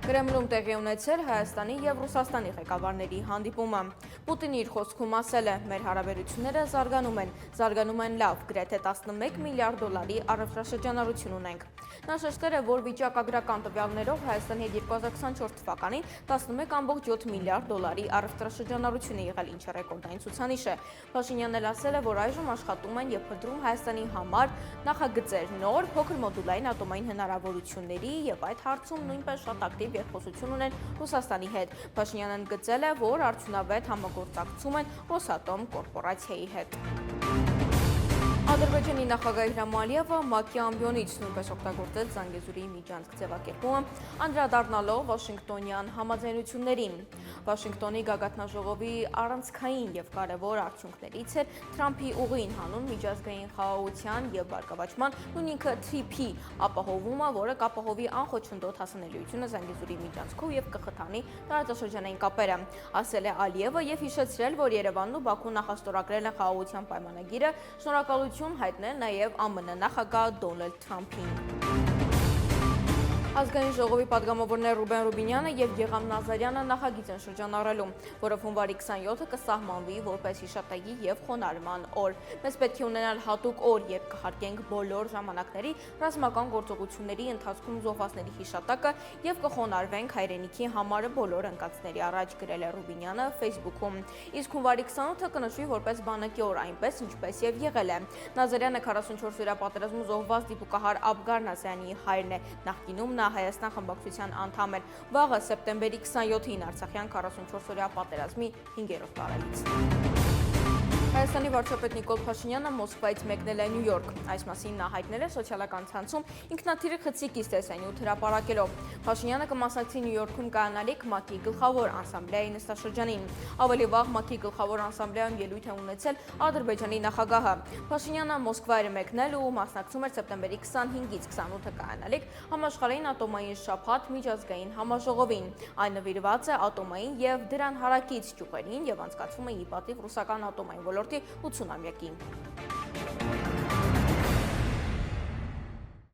Կրեմլում տեղի ունեցել Հայաստանի և Ռուսաստանի ղեկավարների հանդիպումը։ Պուտինը իր խոսքում ասել է, մեր հարաբերությունները զարգանում են լավ, գրեթե 11 միլիարդ դոլարի առևտրաշրջանառություն ունենք։ Նա շեշտել է, որ վիճակագրական տվյալներով Հայաստանի հետ 2024 թվականին 11,7 միլիարդ դոլարի առևտրաշրջանառություն է եղել, ինչը ռեկորդային ցուցանիշ է։ Փաշինյանն էլ ասել է, որ այժմ աշխատում են և փնտրում Հայաստանի համար նախագծեր նոր, փոքր մոդուլային ատոմային հնարավորությունների և այդ հարցում նույնպես շատ ակտիվ երկխոսություն ունեն Ռուսաստանի հետ։ Փաշինյանն ընդգծել է, որ արդյունավետ համագործակցում են Ռոսատոմ կորպորացիայի հետ։ Ադրբեջանի նախագահ Իլհամ Ալիևը ՄԱԿ-ի ամբիոնից նույնպես օգտագործեց Զանգեզուրի միջանցք ձևակերպումը, անդրադառնալով Վաշինգտոնյան համաձայնություններին։ Վաշինգտոնի գագաթնաժողովի առանցքային և կարևոր արդյունքներից էր Թրամփի ուղին հանուն միջազգային խաղաղության և բարգավաճման, նույնինքը TPP ապահովումը, որը կապահովի անխոչնդոտ հասանելիությունը Զանգեզուրի միջանցքով և կխթանի տարածաշրջանային կապերը, ասել է Ալիևը և հիշեցրել, որ Երևանն ու Բաքուն նախաստորագրել են խաղաղության պայմանագիրը, շնորհակալություն հայտնել նաև ԱՄՆ նախագահ Դոնալդ Թրամփին։ Ազգային ժողովի падգամավորներ Ռուբեն Ռուբինյանը և Գեգամ Նազարյանը նախագիծ են շրջանառելու, որը հունվարի 27-ը կսահմանվի որպես հիշատակի և խոնարհման օր։ Մեզ պետք է ունենալ հատուկ օր, երբ կհարգենք բոլոր ժամանակների ռազմական գործողությունների ընթացքում զոհվածների հիշատակը և կխոնարհվենք հայրենիքի համար բոլոր ընկածների առաջ, գրել է Ռուբինյանը Facebook-ում։ Իսկ հունվարի 28-ը կնշվի որպես բանակի օր, այնպես ինչպես և եղել է։ Նազարյանը 44-օրյա պատերազմում զոհված դիպուկահար Աբգար Նազարյանի հայրն է, նախկինում նա Հայաստան խմբակցության անդամ էր։ Վաղը սեպտեմբերի 27-ին Արցախյան 44-օրյա պատերազմի 5-րդ տարելիցն է։ Հայաստանի վարչապետ Նիկոլ Փաշինյանը Մոսկվայից մեկնել է Նյու Յորք։ Այս մասին նա հայտնել է սոցիալական ցանցում ինքնաթիռի խցիկից տեսանյութ հրապարակելով։ Փաշինյանը կմասնակցի Նյու Յորքում կայանալիք ՄԱԿ-ի գլխավոր ասամբլեայի նստաշրջանին։ Ավելի վաղ ՄԱԿ-ի գլխավոր ասամբլեայում ելույթ է ունեցել Ադրբեջանի նախագահը։ Փաշինյանը Մոսկվա էր մեկնել ու մասնակցում էր սեպտեմբերի 25-ից 28-ը կայանալիք համաշխարհային ատոմային շաբաթ միջազգային համաժողովին։ Այն նվիրված է ատոմային և դրան հարակից ճյուղերին և անցկացվում է ի պատիվ ռուսական ատոմային ոլորտի 80-ամյակին։